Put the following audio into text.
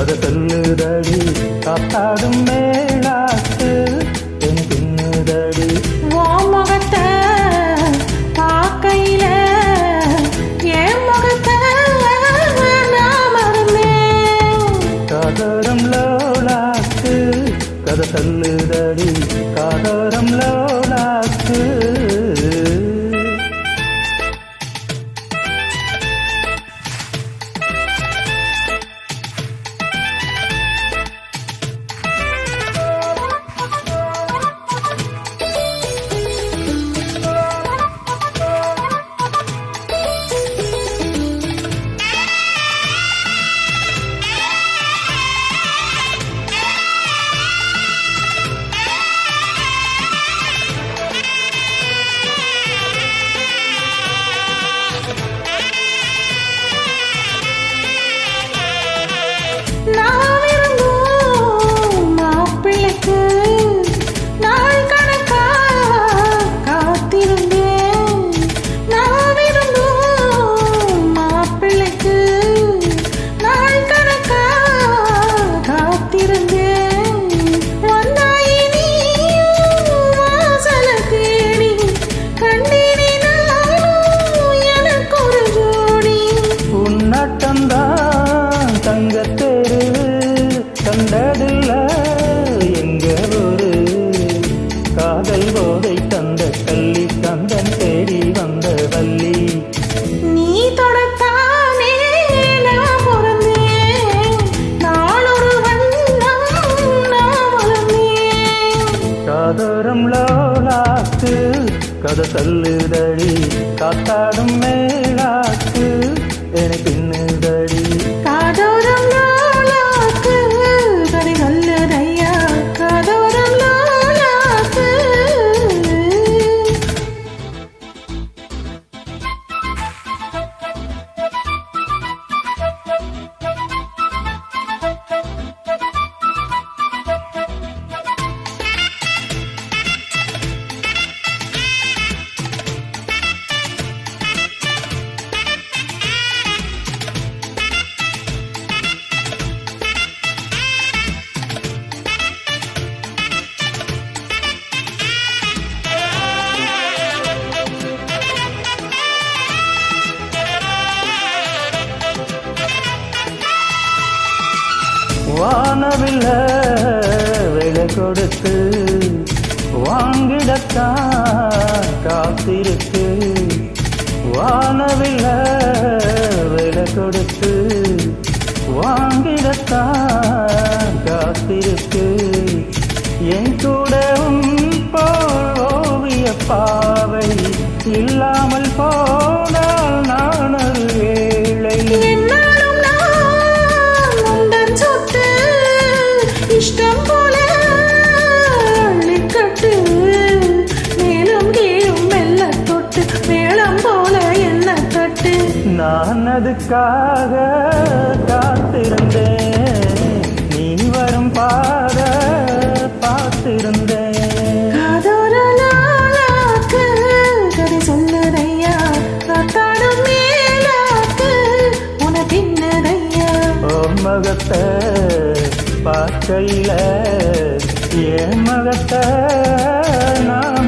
கதை சொல்லுதடி காத்தாடும் மேலாக்கு என் பின்னுதடி முகத்தை பார்க்கையில என் முகத்தை நான் மறந்தேன். காதோரம் லோலாக்கு கதை சொல்லுதடி காதோரம் லோலாக்கு கண்டதில்ல எங்க ஒரு காதல் போதை தந்த கள்ளி தந்தன் தேடி வந்த வள்ளி நீ தொடத்தானே நான் பிறந்தேன் நாளொரு வண்ணம் நான் வளர்ந்தேன். காதோரம் லோலாக்கு கதை சொல்லுதடி காத்தாடும் மேலாக்கு என பின்னுதடி காதோரம் லோலாக்கு கதை சொல்லுதையா காதோரம் லோலாக்கு. வானவில்ல விலை கொடுத்து வாங்கிடத்தான் காத்திருக்கு வானவில்ல விலை கொடுத்து வாங்கிடத்தான் காத்திருக்கு என் கூட போல் ஓவிய பாவை இல்லாமல் போனால் நான் ஒரு வேளை இஷ்டம் போல அள்ளிக்கட்டு மேலும் கீழும் மெல்ல தொட்டு மேளம் போல என்ன தட்டு. நான் அதுக்காக காத்திருந்தேன் நீ வரும் பாத பார்த்திருந்தேன். காதோரலாக்கு கதை சொல்லுதையா காத்தாடும் மேலாக்கு உன பின்னதையா ஓ மகத்தை பார்க்கையில என் மகத்தை நான்